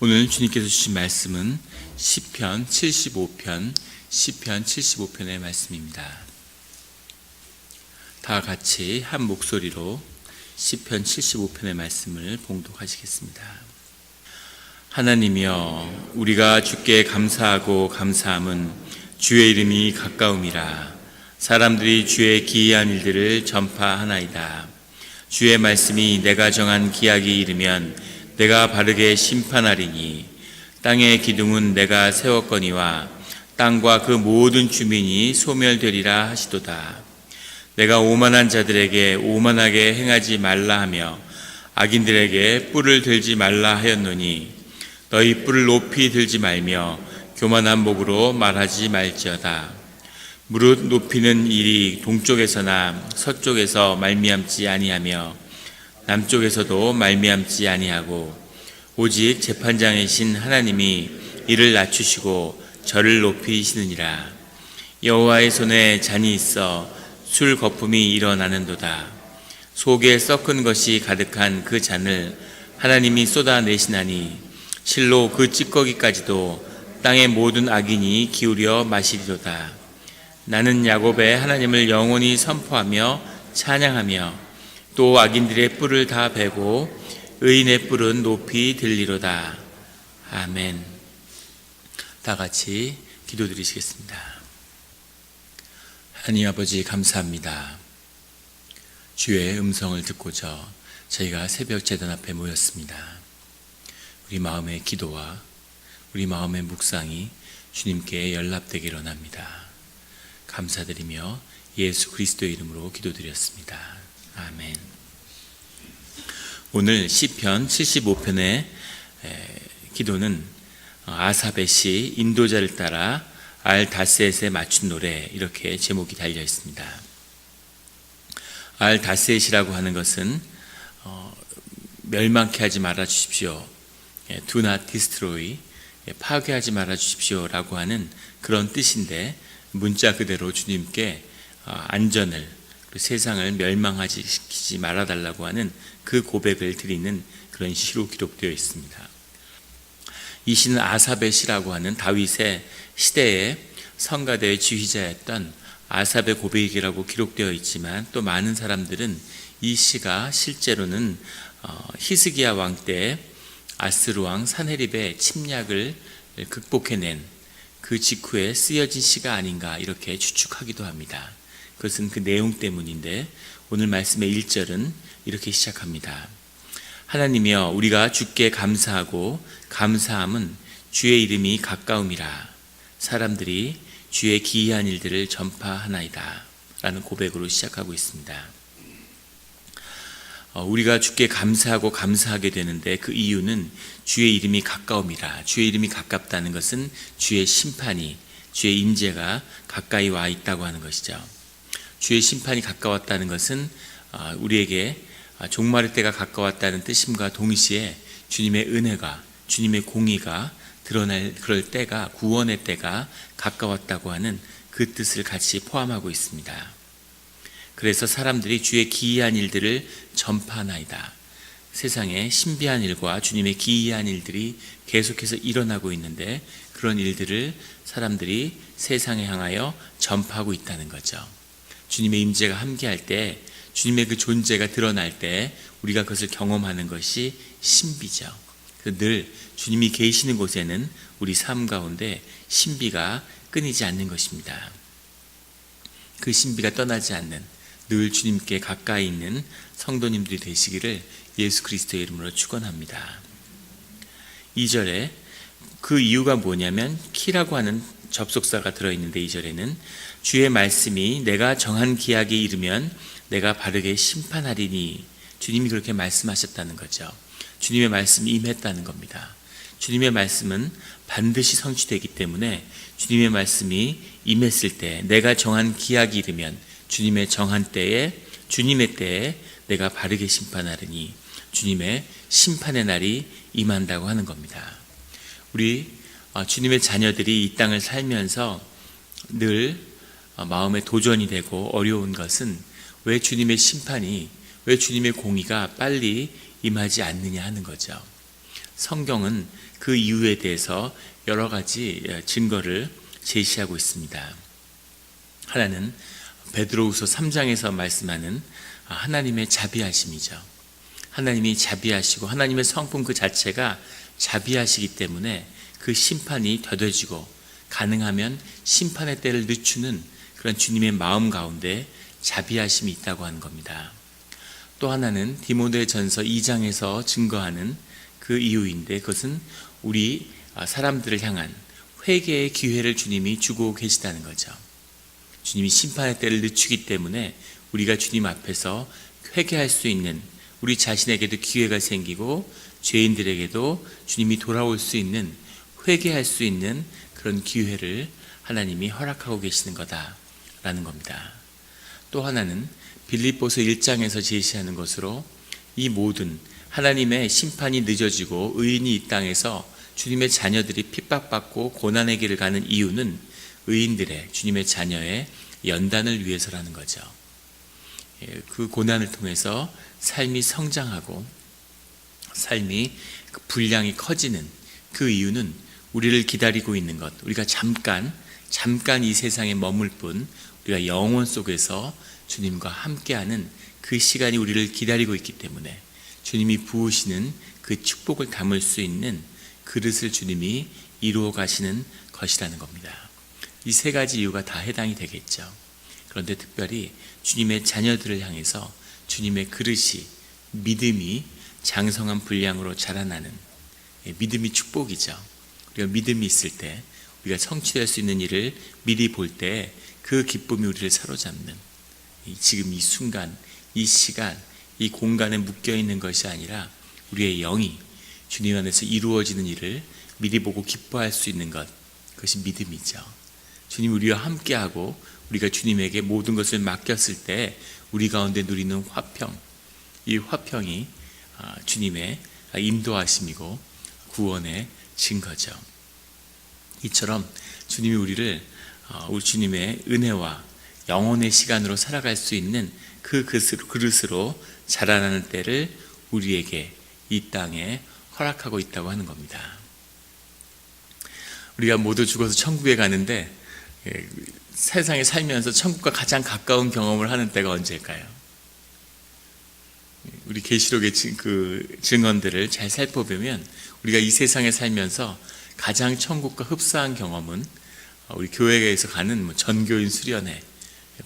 오늘 주님께서 주신 말씀은 시편 75편의 말씀입니다. 다 같이 한 목소리로 시편 75편의 말씀을 봉독하시겠습니다. 하나님이여, 우리가 주께 감사하고 감사함은 주의 이름이 가까움이라. 사람들이 주의 기이한 일들을 전파하나이다. 주의 말씀이 내가 정한 기약이 이르면 내가 바르게 심판하리니, 땅의 기둥은 내가 세웠거니와 땅과 그 모든 주민이 소멸되리라 하시도다. 내가 오만한 자들에게 오만하게 행하지 말라 하며 악인들에게 뿔을 들지 말라 하였노니, 너희 뿔을 높이 들지 말며 교만한 목으로 말하지 말지어다. 무릇 높이는 일이 동쪽에서나 서쪽에서 말미암지 아니하며 남쪽에서도 말미암지 아니하고, 오직 재판장이신 하나님이 이를 낮추시고 저를 높이시느니라. 여호와의 손에 잔이 있어 술 거품이 일어나는도다. 속에 썩은 것이 가득한 그 잔을 하나님이 쏟아내시나니, 실로 그 찌꺼기까지도 땅의 모든 악인이 기울여 마시리로다. 나는 야곱의 하나님을 영원히 선포하며 찬양하며 또 악인들의 뿔을 다 베고 의인의 뿔은 높이 들리로다. 아멘. 다 같이 기도드리시겠습니다. 하나님 아버지, 감사합니다. 주의 음성을 듣고자 저희가 새벽 제단 앞에 모였습니다. 우리 마음의 기도와 우리 마음의 묵상이 주님께 연락되기를 원합니다. 감사드리며 예수 그리스도의 이름으로 기도드렸습니다. 아멘. 오늘 시편 75편의 기도는 아삽의 시 인도자를 따라 알다셋에 맞춘 노래, 이렇게 제목이 달려 있습니다. 알다셋이라고 하는 것은 멸망케 하지 말아 주십시오, do not destroy, 파괴하지 말아 주십시오라고 하는 그런 뜻인데, 문자 그대로 주님께 안전을, 세상을 멸망하지 시키지 말아달라고 하는 그 고백을 드리는 그런 시로 기록되어 있습니다. 이 시는 아삽의 시라고 하는 다윗의 시대의 성가대의 지휘자였던 아삽의 고백이라고 기록되어 있지만, 또 많은 사람들은 이 시가 실제로는 히스기야 왕 때 아스루 왕 산헤립의 침략을 극복해낸 그 직후에 쓰여진 시가 아닌가, 이렇게 추측하기도 합니다. 그것은 그 내용 때문인데, 오늘 말씀의 1절은 이렇게 시작합니다. 하나님이여, 우리가 주께 감사하고 감사함은 주의 이름이 가까움이라. 사람들이 주의 기이한 일들을 전파하나이다 라는 고백으로 시작하고 있습니다. 우리가 주께 감사하고 감사하게 되는데, 그 이유는 주의 이름이 가까움이라. 주의 이름이 가깝다는 것은 주의 심판이, 주의 임재가 가까이 와 있다고 하는 것이죠. 주의 심판이 가까웠다는 것은 우리에게 종말의 때가 가까웠다는 뜻임과 동시에 주님의 은혜가, 주님의 공의가 드러날 그럴 때가, 구원의 때가 가까웠다고 하는 그 뜻을 같이 포함하고 있습니다. 그래서 사람들이 주의 기이한 일들을 전파하나이다. 세상에 신비한 일과 주님의 기이한 일들이 계속해서 일어나고 있는데, 그런 일들을 사람들이 세상에 향하여 전파하고 있다는 거죠. 주님의 임재가 함께할 때, 주님의 그 존재가 드러날 때 우리가 그것을 경험하는 것이 신비죠. 늘 주님이 계시는 곳에는 우리 삶 가운데 신비가 끊이지 않는 것입니다. 그 신비가 떠나지 않는, 늘 주님께 가까이 있는 성도님들이 되시기를 예수 그리스도의 이름으로 축원합니다. 2절에 그 이유가 뭐냐면, 키라고 하는 접속사가 들어있는데, 2절에는 주의 말씀이 내가 정한 기약에 이르면 내가 바르게 심판하리니, 주님이 그렇게 말씀하셨다는 거죠. 주님의 말씀이 임했다는 겁니다. 주님의 말씀은 반드시 성취되기 때문에, 주님의 말씀이 임했을 때, 내가 정한 기약이 이르면 주님의 정한 때에, 주님의 때에 내가 바르게 심판하리니, 주님의 심판의 날이 임한다고 하는 겁니다. 우리 주님의 자녀들이 이 땅을 살면서 늘 마음에 도전이 되고 어려운 것은, 왜 주님의 심판이, 왜 주님의 공의가 빨리 임하지 않느냐 하는 거죠. 성경은 그 이유에 대해서 여러 가지 증거를 제시하고 있습니다. 하나는 베드로후서 3장에서 말씀하는 하나님의 자비하심이죠. 하나님이 자비하시고 하나님의 성품 그 자체가 자비하시기 때문에 그 심판이 더뎌지고 가능하면 심판의 때를 늦추는 그런 주님의 마음 가운데 자비하심이 있다고 하는 겁니다. 또 하나는 디모데전서 2장에서 증거하는 그 이유인데, 그것은 우리 사람들을 향한 회개의 기회를 주님이 주고 계시다는 거죠. 주님이 심판의 때를 늦추기 때문에 우리가 주님 앞에서 회개할 수 있는, 우리 자신에게도 기회가 생기고 죄인들에게도 주님이 돌아올 수 있는, 회개할 수 있는 그런 기회를 하나님이 허락하고 계시는 거다라는 겁니다. 또 하나는 빌립보서 1장에서 제시하는 것으로 이 모든 하나님의 심판이 늦어지고 의인이 이 땅에서 주님의 자녀들이 핍박받고 고난의 길을 가는 이유는 의인들의, 주님의 자녀의 연단을 위해서라는 거죠. 그 고난을 통해서 삶이 성장하고 삶이 분량이 커지는 그 이유는 우리를 기다리고 있는 것, 우리가 잠깐 이 세상에 머물 뿐 우리가 영원 속에서 주님과 함께하는 그 시간이 우리를 기다리고 있기 때문에 주님이 부으시는 그 축복을 담을 수 있는 그릇을 주님이 이루어 가시는 것이라는 겁니다. 이 세 가지 이유가 다 해당이 되겠죠. 그런데 특별히 주님의 자녀들을 향해서 주님의 그릇이, 믿음이 장성한 분량으로 자라나는 믿음이 축복이죠. 우리가 믿음이 있을 때 우리가 성취할 수 있는 일을 미리 볼 때 그 기쁨이 우리를 사로잡는, 지금 이 순간, 이 시간, 이 공간에 묶여있는 것이 아니라 우리의 영이 주님 안에서 이루어지는 일을 미리 보고 기뻐할 수 있는 것, 그것이 믿음이죠. 주님 우리와 함께하고 우리가 주님에게 모든 것을 맡겼을 때 우리 가운데 누리는 화평, 이 화평이 주님의 인도하심이고 구원의 증거죠. 이처럼 주님이 우리를 우리 주님의 은혜와 영혼의 시간으로 살아갈 수 있는 그 그릇으로 자라나는 때를 우리에게 이 땅에 허락하고 있다고 하는 겁니다. 우리가 모두 죽어서 천국에 가는데 세상에 살면서 천국과 가장 가까운 경험을 하는 때가 언제일까요? 우리 계시록의 그 증언들을 잘 살펴보면 우리가 이 세상에 살면서 가장 천국과 흡사한 경험은 우리 교회에서 가는 전교인 수련회,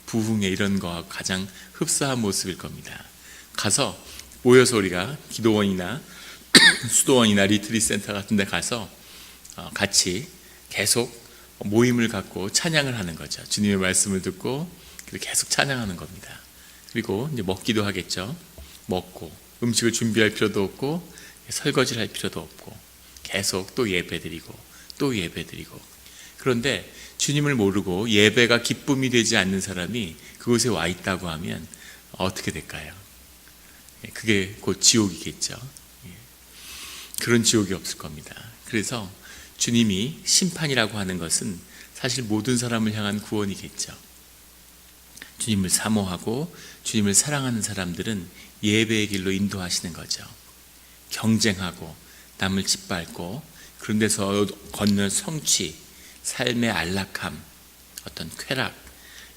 부흥회 이런 거와 가장 흡사한 모습일 겁니다. 가서 모여서 우리가 기도원이나 수도원이나 리트릿 센터 같은 데 가서 같이 계속 모임을 갖고 찬양을 하는 거죠. 주님의 말씀을 듣고 계속 찬양하는 겁니다. 그리고 이제 먹기도 하겠죠. 먹고 음식을 준비할 필요도 없고 설거지를 할 필요도 없고 계속 또 예배드리고 또 예배드리고. 그런데 주님을 모르고 예배가 기쁨이 되지 않는 사람이 그곳에 와 있다고 하면 어떻게 될까요? 그게 곧 지옥이겠죠. 그런 지옥이 없을 겁니다. 그래서 주님이 심판이라고 하는 것은 사실 모든 사람을 향한 구원이겠죠. 주님을 사모하고 주님을 사랑하는 사람들은 예배의 길로 인도하시는 거죠. 경쟁하고 남을 짓밟고 그런 데서 걷는 성취, 삶의 안락함, 어떤 쾌락,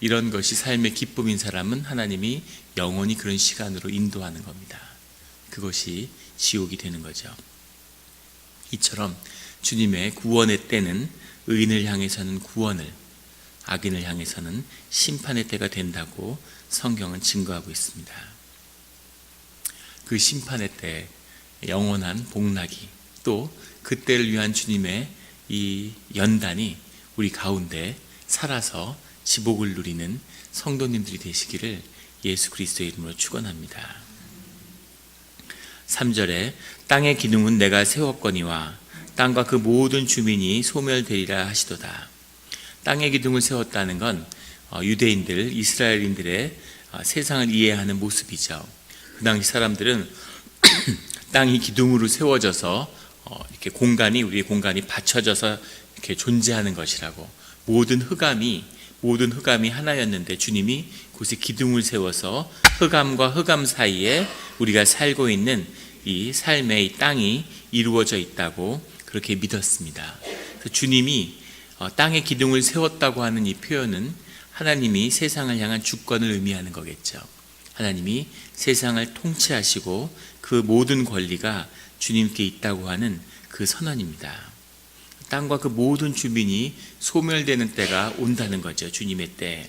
이런 것이 삶의 기쁨인 사람은 하나님이 영원히 그런 시간으로 인도하는 겁니다. 그것이 지옥이 되는 거죠. 이처럼 주님의 구원의 때는 의인을 향해서는 구원을, 악인을 향해서는 심판의 때가 된다고 성경은 증거하고 있습니다. 그 심판의 때 영원한 복락이, 또 그때를 위한 주님의 이 연단이 우리 가운데 살아서 지복을 누리는 성도님들이 되시기를 예수 그리스도의 이름으로 축원합니다. 3절에 땅의 기둥은 내가 세웠거니와 땅과 그 모든 주민이 소멸되리라 하시도다. 땅의 기둥을 세웠다는 건 유대인들, 이스라엘인들의 세상을 이해하는 모습이죠. 그 당시 사람들은 땅이 기둥으로 세워져서 이렇게 우리의 공간이 받쳐져서 이렇게 존재하는 것이라고, 모든 흑암이 하나였는데 주님이 그곳에 기둥을 세워서 흑암과 흑암 사이에 우리가 살고 있는 이 삶의 이 땅이 이루어져 있다고 그렇게 믿었습니다. 주님이 땅에 기둥을 세웠다고 하는 이 표현은 하나님이 세상을 향한 주권을 의미하는 거겠죠. 하나님이 세상을 통치하시고 그 모든 권리가 주님께 있다고 하는 그 선언입니다. 땅과 그 모든 주민이 소멸되는 때가 온다는 거죠. 주님의 때.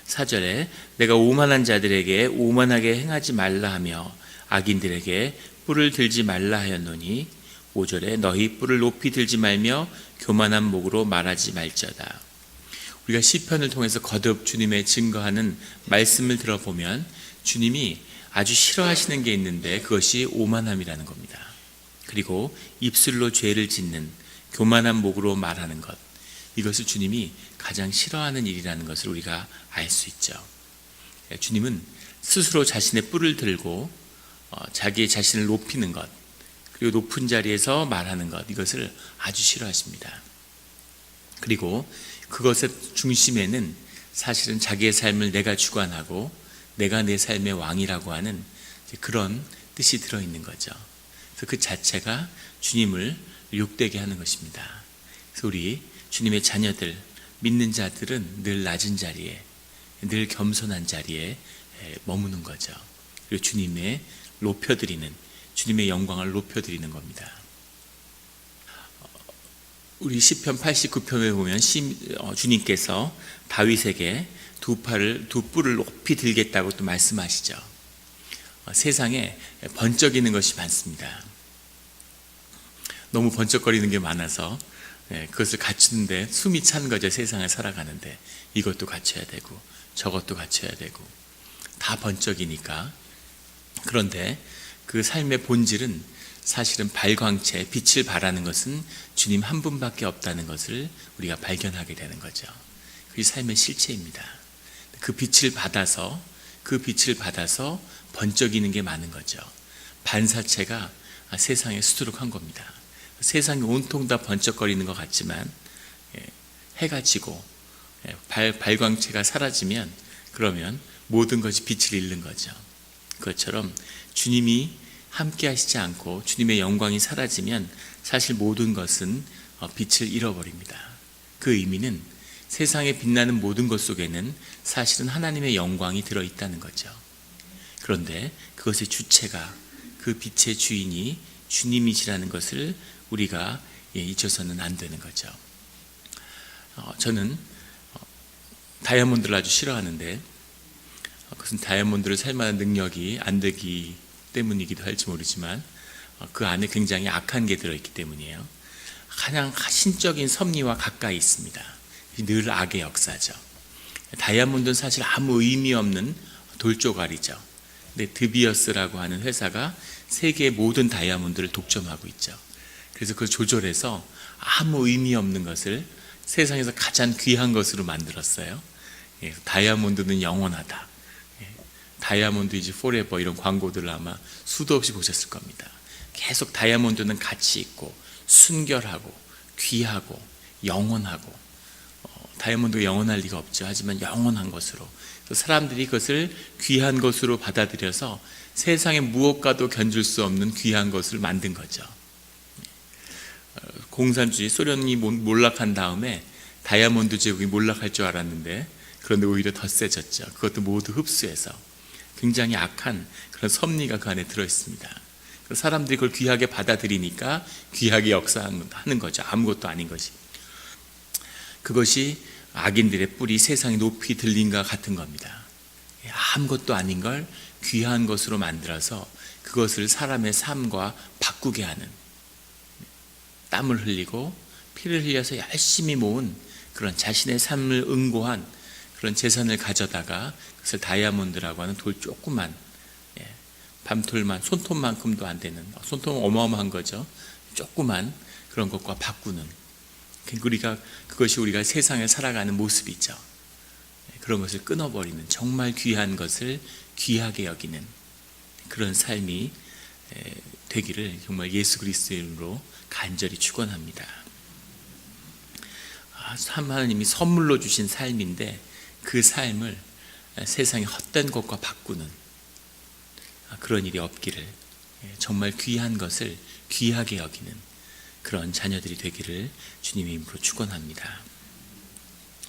4절에 내가 오만한 자들에게 오만하게 행하지 말라 하며 악인들에게 뿔을 들지 말라 하였노니 5절에 너희 뿔을 높이 들지 말며 교만한 목으로 말하지 말지어다. 우리가 시편을 통해서 거듭 주님의 증거하는 말씀을 들어보면 주님이 아주 싫어하시는 게 있는데 그것이 오만함이라는 겁니다. 그리고 입술로 죄를 짓는 교만한 목으로 말하는 것, 이것을 주님이 가장 싫어하는 일이라는 것을 우리가 알 수 있죠. 주님은 스스로 자신의 뿔을 들고 자기의 자신을 높이는 것, 그리고 높은 자리에서 말하는 것, 이것을 아주 싫어하십니다. 그리고 그것의 중심에는 사실은 자기의 삶을 내가 주관하고 내가 내 삶의 왕이라고 하는 그런 뜻이 들어있는 거죠. 그래서 그 자체가 주님을 욕되게 하는 것입니다. 그래서 우리 주님의 자녀들, 믿는 자들은 늘 낮은 자리에, 늘 겸손한 자리에 머무는 거죠. 그리고 주님의 높여드리는, 주님의 영광을 높여드리는 겁니다. 우리 시편 89편에 보면 주님께서 다윗에게 두 뿔을 높이 들겠다고 또 말씀하시죠. 세상에 번쩍이는 것이 많습니다. 너무 번쩍거리는 게 많아서 그것을 갖추는데 숨이 찬 거죠. 세상을 살아가는데 이것도 갖춰야 되고 저것도 갖춰야 되고 다 번쩍이니까. 그런데 그 삶의 본질은 사실은 발광체, 빛을 발하는 것은 주님 한 분밖에 없다는 것을 우리가 발견하게 되는 거죠. 그게 삶의 실체입니다. 그 빛을 받아서 번쩍이는 게 많은 거죠. 반사체가 세상에 수두룩한 겁니다. 세상이 온통 다 번쩍거리는 것 같지만 해가 지고 발광체가 사라지면 그러면 모든 것이 빛을 잃는 거죠. 그것처럼 주님이 함께 하시지 않고 주님의 영광이 사라지면 사실 모든 것은 빛을 잃어버립니다. 그 의미는 세상에 빛나는 모든 것 속에는 사실은 하나님의 영광이 들어있다는 거죠. 그런데 그것의 주체가, 그 빛의 주인이 주님이시라는 것을 우리가 잊어서는 안 되는 거죠. 저는 다이아몬드를 아주 싫어하는데 그것은 다이아몬드를 살 만한 능력이 안 되기 때문이기도 할지 모르지만 그 안에 굉장히 악한 게 들어있기 때문이에요. 가장 신적인 섭리와 가까이 있습니다. 늘 악의 역사죠. 다이아몬드는 사실 아무 의미 없는 돌조각이죠. 근데 드비어스라고 하는 회사가 세계의 모든 다이아몬드를 독점하고 있죠. 그래서 그걸 조절해서 아무 의미 없는 것을 세상에서 가장 귀한 것으로 만들었어요. 다이아몬드는 영원하다. 다이아몬드 이즈 포레버 이런 광고들을 아마 수도 없이 보셨을 겁니다. 계속 다이아몬드는 가치 있고 순결하고 귀하고 영원하고 다이아몬드가 영원할 리가 없죠. 하지만 영원한 것으로 사람들이 그것을 귀한 것으로 받아들여서 세상의 무엇과도 견줄 수 없는 귀한 것을 만든 거죠. 공산주의 소련이 몰락한 다음에 다이아몬드 제국이 몰락할 줄 알았는데 그런데 오히려 더 세졌죠. 그것도 모두 흡수해서 굉장히 악한 그런 섭리가 그 안에 들어있습니다. 사람들이 그걸 귀하게 받아들이니까 귀하게 역사하는 거죠. 아무것도 아닌 것이. 그것이 악인들의 뿔이 세상에 높이 들린과 같은 겁니다. 아무것도 아닌 걸 귀한 것으로 만들어서 그것을 사람의 삶과 바꾸게 하는, 땀을 흘리고 피를 흘려서 열심히 모은 그런 자신의 삶을 응고한 그런 재산을 가져다가 그것을 다이아몬드라고 하는 돌 조그만 밤톨만 손톱만큼도 안 되는, 손톱은 어마어마한 거죠. 조그만 그런 것과 바꾸는, 그것이 우리가 세상에 살아가는 모습이죠. 그런 것을 끊어버리는, 정말 귀한 것을 귀하게 여기는 그런 삶이 되기를 정말 예수 그리스도의 이름으로 간절히 축원합니다. 하나님이 선물로 주신 삶인데 그 삶을 세상의 헛된 것과 바꾸는 그런 일이 없기를 정말 귀한 것을 귀하게 여기는 그런 자녀들이 되기를 주님의 이름으로 축원합니다.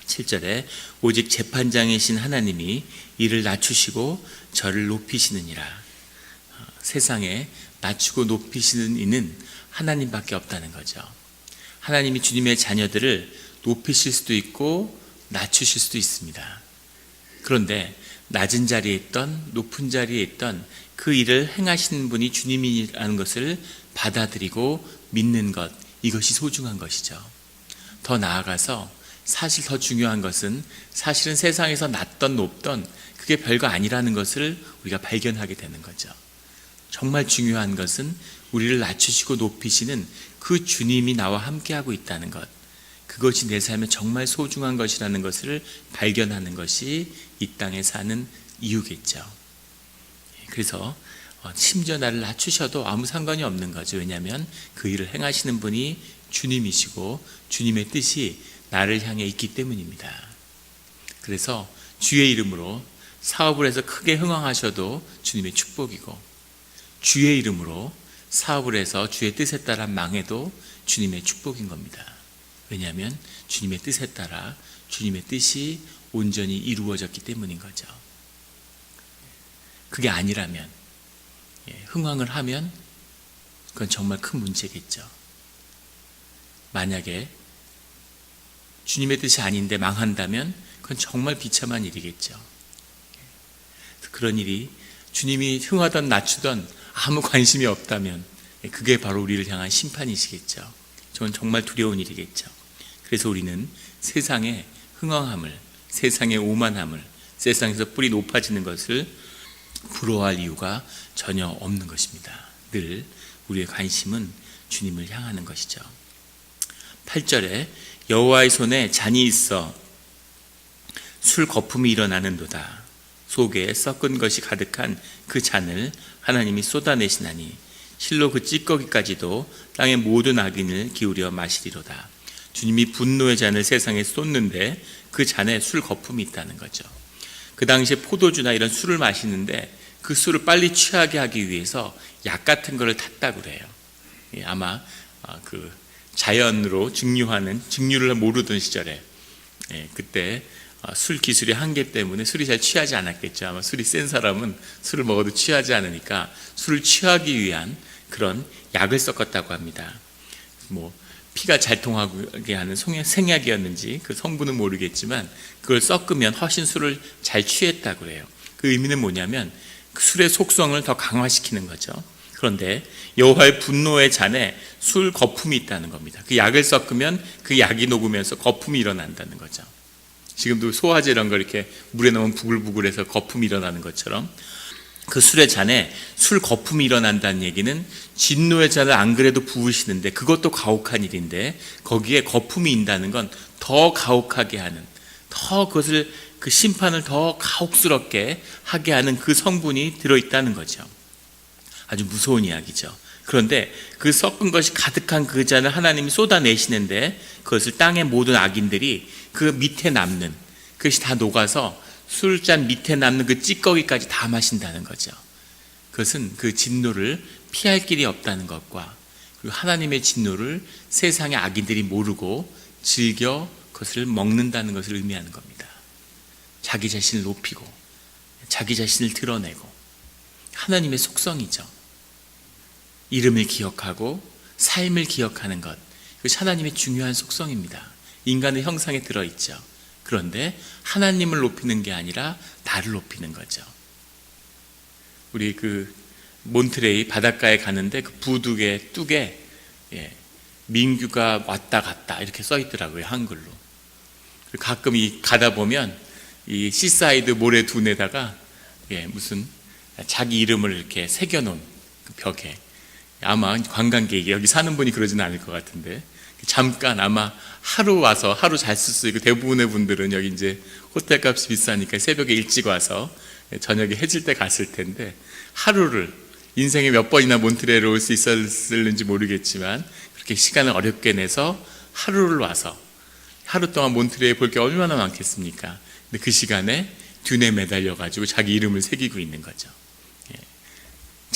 7절에 오직 재판장이신 하나님이 이를 낮추시고 저를 높이시느니라. 세상에 낮추고 높이시는 이는 하나님밖에 없다는 거죠. 하나님이 주님의 자녀들을 높이실 수도 있고 낮추실 수도 있습니다. 그런데 낮은 자리에 있던 높은 자리에 있던 그 일을 행하시는 분이 주님이라는 것을 받아들이고 믿는 것, 이것이 소중한 것이죠. 더 나아가서 사실 더 중요한 것은 사실은 세상에서 낮던 높던 그게 별거 아니라는 것을 우리가 발견하게 되는 거죠. 정말 중요한 것은 우리를 낮추시고 높이시는 그 주님이 나와 함께하고 있다는 것, 그것이 내 삶에 정말 소중한 것이라는 것을 발견하는 것이 이 땅에 사는 이유겠죠. 그래서 심지어 나를 낮추셔도 아무 상관이 없는 거죠. 왜냐하면 그 일을 행하시는 분이 주님이시고 주님의 뜻이 나를 향해 있기 때문입니다. 그래서 주의 이름으로 사업을 해서 크게 흥왕하셔도 주님의 축복이고, 주의 이름으로 사업을 해서 주의 뜻에 따라 망해도 주님의 축복인 겁니다. 왜냐하면 주님의 뜻에 따라 주님의 뜻이 온전히 이루어졌기 때문인 거죠. 그게 아니라면, 흥왕을 하면 그건 정말 큰 문제겠죠. 만약에 주님의 뜻이 아닌데 망한다면 그건 정말 비참한 일이겠죠. 그런 일이 주님이 흥하던 낮추던 아무 관심이 없다면 그게 바로 우리를 향한 심판이시겠죠. 저건 정말 두려운 일이겠죠. 그래서 우리는 세상의 흥왕함을, 세상의 오만함을, 세상에서 뿌리 높아지는 것을 부러워할 이유가 전혀 없는 것입니다. 늘 우리의 관심은 주님을 향하는 것이죠. 8절에 여호와의 손에 잔이 있어 술 거품이 일어나는도다. 속에 썩은 것이 가득한 그 잔을 하나님이 쏟아내시나니 실로 그 찌꺼기까지도 땅의 모든 악인을 기울여 마시리로다. 주님이 분노의 잔을 세상에 쏟는데 그 잔에 술 거품이 있다는 거죠. 그 당시에 포도주나 이런 술을 마시는데 그 술을 빨리 취하게 하기 위해서 약 같은 거를 탔다고 그래요. 아마 그 자연으로 증류를 모르던 시절에 그때 술 기술의 한계 때문에 술이 잘 취하지 않았겠죠. 아마 술이 센 사람은 술을 먹어도 취하지 않으니까 술을 취하기 위한 그런 약을 섞었다고 합니다. 피가 잘 통하게 하는 생약이었는지 그 성분은 모르겠지만 그걸 섞으면 훨씬 술을 잘 취했다고 그래요. 그 의미는 뭐냐면 그 술의 속성을 더 강화시키는 거죠. 그런데 여호와의 분노의 잔에 술 거품이 있다는 겁니다. 그 약을 섞으면 그 약이 녹으면서 거품이 일어난다는 거죠. 지금도 소화제 이런 걸 이렇게 물에 넣으면 부글부글해서 거품이 일어나는 것처럼 그 술의 잔에 술 거품이 일어난다는 얘기는 진노의 잔을 안 그래도 부으시는데 그것도 가혹한 일인데 거기에 거품이 인다는 건 더 가혹하게 하는, 더 그것을 그 심판을 더 가혹스럽게 하게 하는 그 성분이 들어있다는 거죠. 아주 무서운 이야기죠. 그런데 그 섞은 것이 가득한 그 잔을 하나님이 쏟아내시는데 그것을 땅의 모든 악인들이 그 밑에 남는, 그것이 다 녹아서 술잔 밑에 남는 그 찌꺼기까지 다 마신다는 거죠. 그것은 그 진노를 피할 길이 없다는 것과 그리고 하나님의 진노를 세상의 악인들이 모르고 즐겨 그것을 먹는다는 것을 의미하는 겁니다. 자기 자신을 높이고 자기 자신을 드러내고 하나님의 속성이죠. 이름을 기억하고 삶을 기억하는 것, 그것이 하나님의 중요한 속성입니다. 인간의 형상에 들어있죠. 그런데 하나님을 높이는 게 아니라 나를 높이는 거죠. 우리 그 몬트레이 바닷가에 가는데 그 부두개 뚝에 민규가 왔다 갔다 이렇게 써 있더라고요, 한글로. 가끔 가다 보면 이 시사이드 모래 둔에다가 무슨 자기 이름을 이렇게 새겨놓은 그 벽에, 아마 관광객이 여기 사는 분이 그러지는 않을 것 같은데 잠깐 아마 하루 와서 하루 잘 쓸 수 있고, 대부분의 분들은 여기 이제 호텔 값이 비싸니까 새벽에 일찍 와서 저녁에 해질 때 갔을 텐데 하루를, 인생에 몇 번이나 몬트레이를 올 수 있었을는지 모르겠지만 그렇게 시간을 어렵게 내서 하루를 와서 하루 동안 몬트레이에 볼 게 얼마나 많겠습니까? 근데 그 시간에 듄에 매달려 가지고 자기 이름을 새기고 있는 거죠.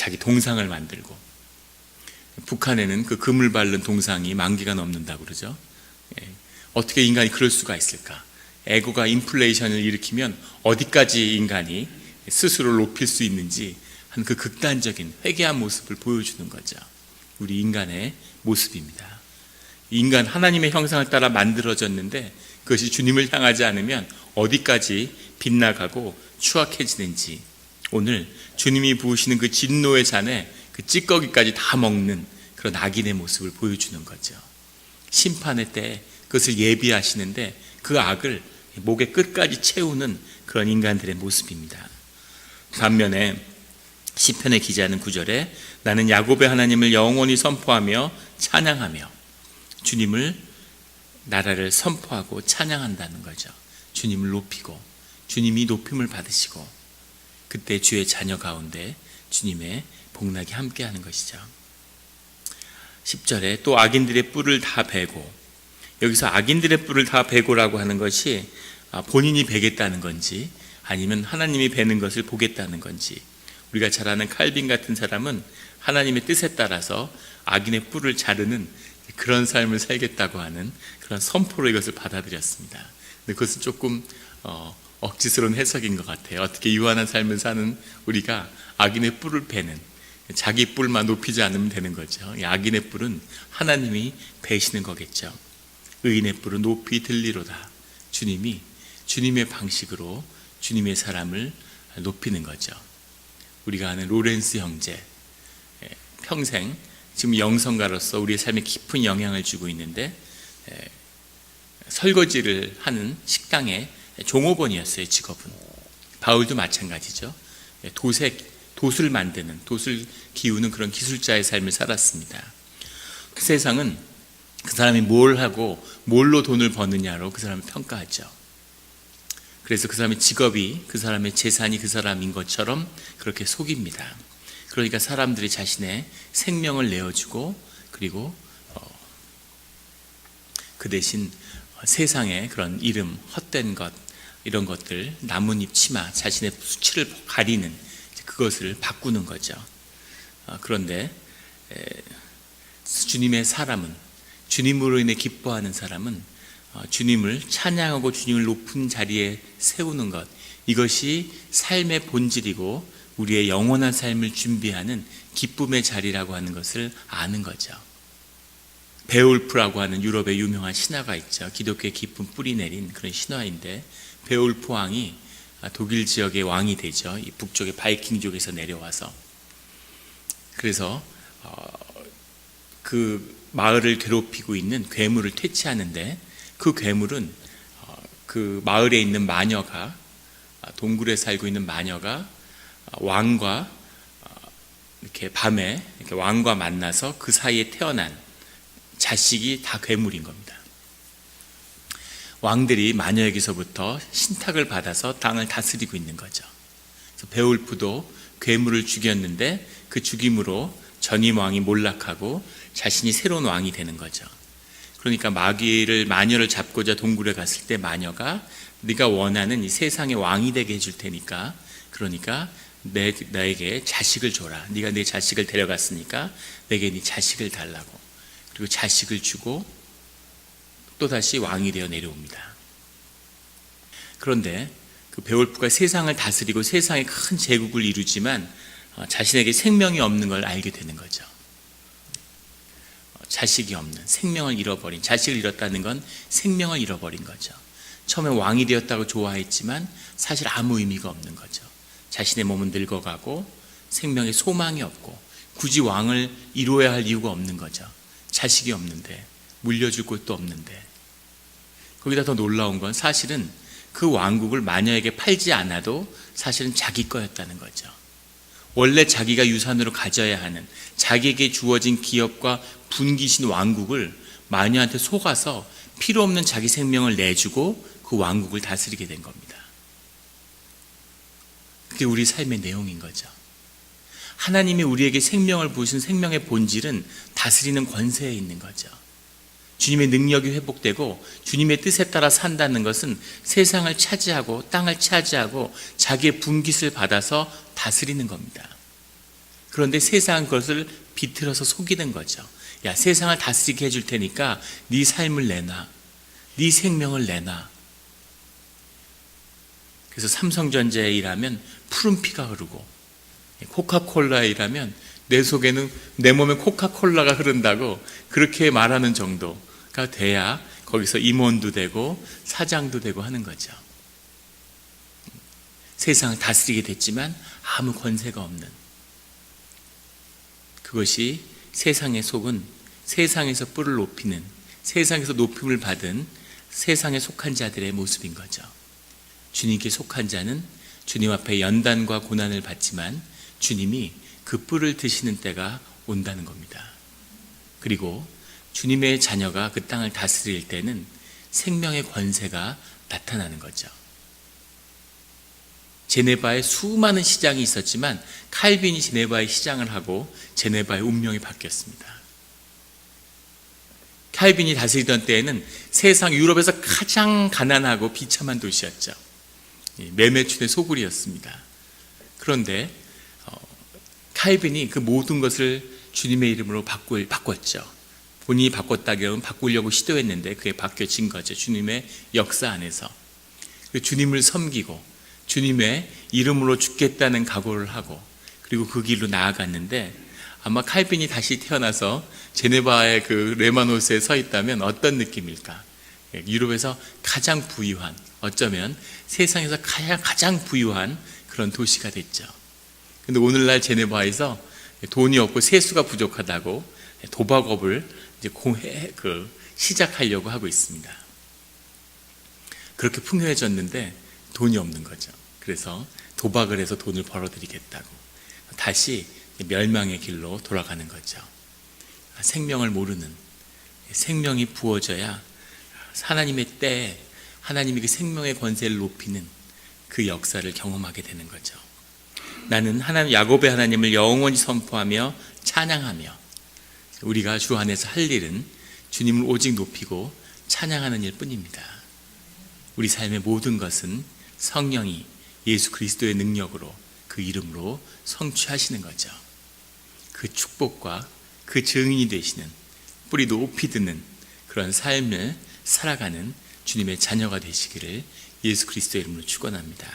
자기 동상을 만들고, 북한에는 그 금을 바른 동상이 10,000개가 넘는다고 그러죠. 어떻게 인간이 그럴 수가 있을까? 에고가 인플레이션을 일으키면 어디까지 인간이 스스로를 높일 수 있는지 하는 그 극단적인 회개한 모습을 보여주는 거죠. 우리 인간의 모습입니다. 인간 하나님의 형상을 따라 만들어졌는데 그것이 주님을 향하지 않으면 어디까지 빗나가고 추악해지는지, 오늘 주님이 부으시는 그 진노의 잔에 그 찌꺼기까지 다 먹는 그런 악인의 모습을 보여주는 거죠. 심판의 때 그것을 예비하시는데 그 악을 목의 끝까지 채우는 그런 인간들의 모습입니다. 반면에 시편의 기자는 9절에 나는 야곱의 하나님을 영원히 선포하며 찬양하며, 주님을, 나라를 선포하고 찬양한다는 거죠. 주님을 높이고 주님이 높임을 받으시고, 그때 주의 자녀 가운데 주님의 복락이 함께하는 것이죠. 10절에 또 악인들의 뿔을 다 베고, 여기서 악인들의 뿔을 다 베고라고 하는 것이 본인이 베겠다는 건지 아니면 하나님이 베는 것을 보겠다는 건지, 우리가 잘 아는 칼빈 같은 사람은 하나님의 뜻에 따라서 악인의 뿔을 자르는 그런 삶을 살겠다고 하는 그런 선포로 이것을 받아들였습니다. 근데 그것은 조금 억지스러운 해석인 것 같아요. 어떻게 유한한 삶을 사는 우리가 악인의 뿔을 베는, 자기 뿔만 높이지 않으면 되는 거죠. 악인의 뿔은 하나님이 베시는 거겠죠. 의인의 뿔은 높이 들리로다. 주님이 주님의 방식으로 주님의 사람을 높이는 거죠. 우리가 아는 로렌스 형제, 평생 지금 영성가로서 우리의 삶에 깊은 영향을 주고 있는데, 설거지를 하는 식당의 종업원이었어요. 직업은. 바울도 마찬가지죠. 돛을 만드는, 돛을 기우는 그런 기술자의 삶을 살았습니다. 그 세상은 그 사람이 뭘 하고 뭘로 돈을 버느냐로 그 사람을 평가하죠. 그래서 그 사람의 직업이 그 사람의 재산이 그 사람인 것처럼 그렇게 속입니다. 그러니까 사람들이 자신의 생명을 내어주고, 그리고 그 대신 세상의 그런 이름, 헛된 것, 이런 것들, 나뭇잎 치마, 자신의 수치를 가리는 그것을 바꾸는 거죠. 그런데 주님의 사람은, 주님으로 인해 기뻐하는 사람은 주님을 찬양하고 주님을 높은 자리에 세우는 것, 이것이 삶의 본질이고 우리의 영원한 삶을 준비하는 기쁨의 자리라고 하는 것을 아는 거죠. 베올프라고 하는 유럽의 유명한 신화가 있죠. 기독교의 깊은 뿌리 내린 그런 신화인데, 베올프 왕이 독일 지역의 왕이 되죠. 이 북쪽의 바이킹족에서 내려와서. 그래서 그 마을을 괴롭히고 있는 괴물을 퇴치하는데, 그 괴물은 그 마을에 있는 마녀가, 동굴에 살고 있는 마녀가 왕과 이렇게 밤에 이렇게 왕과 만나서 그 사이에 태어난 자식이 다 괴물인 겁니다. 왕들이 마녀에게서부터 신탁을 받아서 땅을 다스리고 있는 거죠. 그래서 베올프도 괴물을 죽였는데 그 죽임으로 전임 왕이 몰락하고 자신이 새로운 왕이 되는 거죠. 그러니까 마녀를 잡고자 동굴에 갔을 때 마녀가 네가 원하는 이 세상의 왕이 되게 해줄 테니까, 그러니까 나에게 자식을 줘라. 네가 내 자식을 데려갔으니까 내게 네 자식을 달라고. 그리고 자식을 주고 또다시 왕이 되어 내려옵니다. 그런데 그 베올프가 세상을 다스리고 세상의 큰 제국을 이루지만 자신에게 생명이 없는 걸 알게 되는 거죠. 자식이 없는, 생명을 잃어버린, 자식을 잃었다는 건 생명을 잃어버린 거죠. 처음에 왕이 되었다고 좋아했지만 사실 아무 의미가 없는 거죠. 자신의 몸은 늙어가고 생명에 소망이 없고 굳이 왕을 이루어야 할 이유가 없는 거죠. 자식이 없는데, 물려줄 곳도 없는데. 거기다 더 놀라운 건 사실은 그 왕국을 마녀에게 팔지 않아도 사실은 자기 거였다는 거죠. 원래 자기가 유산으로 가져야 하는, 자기에게 주어진 기업과 분기신 왕국을 마녀한테 속아서 필요 없는 자기 생명을 내주고 그 왕국을 다스리게 된 겁니다. 그게 우리 삶의 내용인 거죠. 하나님이 우리에게 생명을 부으신 생명의 본질은 다스리는 권세에 있는 거죠. 주님의 능력이 회복되고 주님의 뜻에 따라 산다는 것은 세상을 차지하고 땅을 차지하고 자기의 분깃을 받아서 다스리는 겁니다. 그런데 세상은 그것을 비틀어서 속이는 거죠. 야, 세상을 다스리게 해줄 테니까 네 삶을 내놔. 네 생명을 내놔. 그래서 삼성전자에 일하면 푸른 피가 흐르고, 코카콜라에 일하면 내 속에는, 내 몸에 코카콜라가 흐른다고 그렇게 말하는 정도가 돼야 거기서 임원도 되고 사장도 되고 하는 거죠. 세상을 다스리게 됐지만 아무 권세가 없는, 그것이 세상의 속은 세상에서 뿔을 높이는, 세상에서 높임을 받은 세상에 속한 자들의 모습인 거죠. 주님께 속한 자는 주님 앞에 연단과 고난을 받지만 주님이 그 뿔을 드시는 때가 온다는 겁니다. 그리고 주님의 자녀가 그 땅을 다스릴 때는 생명의 권세가 나타나는 거죠. 제네바에 수많은 시장이 있었지만 칼빈이 제네바의 시장을 하고 제네바의 운명이 바뀌었습니다. 칼빈이 다스리던 때에는 세상 유럽에서 가장 가난하고 비참한 도시였죠. 매매춘의 소굴이었습니다. 그런데 칼빈이 그 모든 것을 주님의 이름으로 바꿨죠. 본인이 바꿨다기보다는 바꾸려고 시도했는데 그게 바뀌어진 거죠. 주님의 역사 안에서. 주님을 섬기고 주님의 이름으로 죽겠다는 각오를 하고, 그리고 그 길로 나아갔는데, 아마 칼빈이 다시 태어나서 제네바의 그 레마노스에 서 있다면 어떤 느낌일까? 유럽에서 가장 부유한, 어쩌면 세상에서 가장 부유한 그런 도시가 됐죠. 근데 오늘날 제네바에서 돈이 없고 세수가 부족하다고 도박업을 이제 시작하려고 하고 있습니다. 그렇게 풍요해졌는데 돈이 없는 거죠. 그래서 도박을 해서 돈을 벌어들이겠다고 다시 멸망의 길로 돌아가는 거죠. 생명을 모르는, 생명이 부어져야 하나님의 때에 하나님이 그 생명의 권세를 높이는 그 역사를 경험하게 되는 거죠. 나는 야곱의 하나님을 영원히 선포하며 찬양하며, 우리가 주 안에서 할 일은 주님을 오직 높이고 찬양하는 일 뿐입니다. 우리 삶의 모든 것은 성령이 예수 그리스도의 능력으로, 그 이름으로 성취하시는 거죠. 그 축복과 그 증인이 되시는, 뿌리 높이 드는 그런 삶을 살아가는 주님의 자녀가 되시기를 예수 그리스도의 이름으로 축원합니다.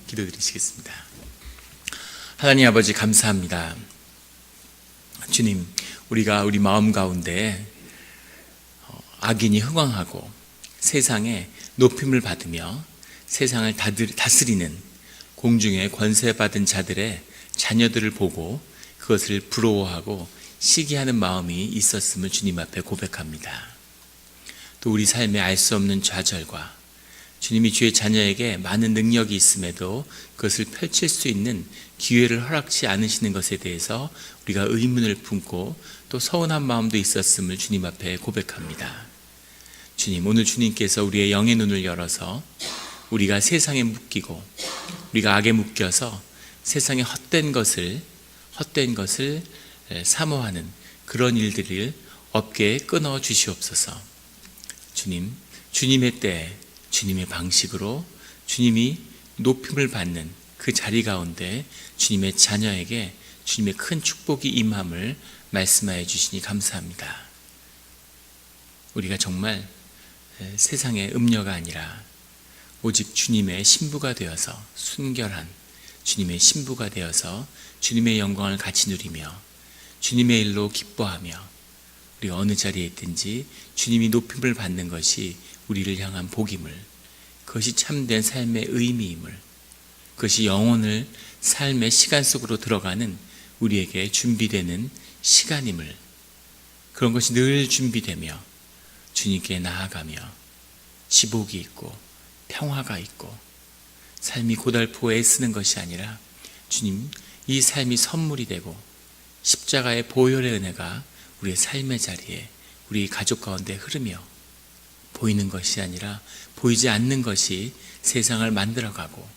기도드리시겠습니다. 하나님 아버지, 감사합니다. 주님, 우리가 우리 마음 가운데 악인이 흥왕하고 세상에 높임을 받으며 세상을 다스리는 공중에 권세받은 자들의 자녀들을 보고 그것을 부러워하고 시기하는 마음이 있었음을 주님 앞에 고백합니다. 또 우리 삶에 알 수 없는 좌절과 주님이 주의 자녀에게 많은 능력이 있음에도 그것을 펼칠 수 있는 기회를 허락치 않으시는 것에 대해서 우리가 의문을 품고 또 서운한 마음도 있었음을 주님 앞에 고백합니다. 주님, 오늘 주님께서 우리의 영의 눈을 열어서 우리가 세상에 묶이고 우리가 악에 묶여서 세상의 헛된 것을 사모하는 그런 일들을 없게 끊어 주시옵소서. 주님, 주님의 때에 주님의 방식으로 주님이 높임을 받는 그 자리 가운데 주님의 자녀에게 주님의 큰 축복이 임함을 말씀하여 주시니 감사합니다. 우리가 정말 세상의 음녀가 아니라 오직 주님의 신부가 되어서, 순결한 주님의 신부가 되어서 주님의 영광을 같이 누리며 주님의 일로 기뻐하며 우리가 어느 자리에 있든지 주님이 높임을 받는 것이 우리를 향한 복임을, 그것이 참된 삶의 의미임을, 그것이 영혼을 삶의 시간 속으로 들어가는 우리에게 준비되는 시간임을, 그런 것이 늘 준비되며 주님께 나아가며 지복이 있고 평화가 있고 삶이 고달프고 애쓰는 것이 아니라 주님, 이 삶이 선물이 되고 십자가의 보혈의 은혜가 우리의 삶의 자리에 우리 가족 가운데 흐르며 보이는 것이 아니라 보이지 않는 것이 세상을 만들어가고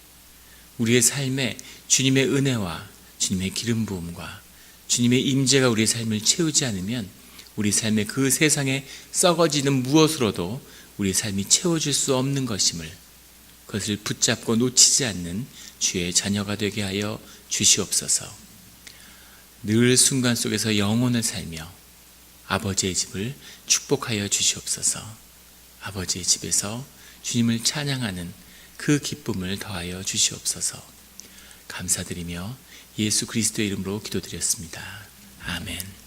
우리의 삶에 주님의 은혜와 주님의 기름 부음과 주님의 임재가 우리의 삶을 채우지 않으면 우리 삶의 그 세상에 썩어지는 무엇으로도 우리 삶이 채워질 수 없는 것임을, 그것을 붙잡고 놓치지 않는 주의 자녀가 되게 하여 주시옵소서. 늘 순간 속에서 영혼을 살며 아버지의 집을 축복하여 주시옵소서. 아버지의 집에서 주님을 찬양하는 그 기쁨을 더하여 주시옵소서. 감사드리며 예수 그리스도의 이름으로 기도드렸습니다. 아멘.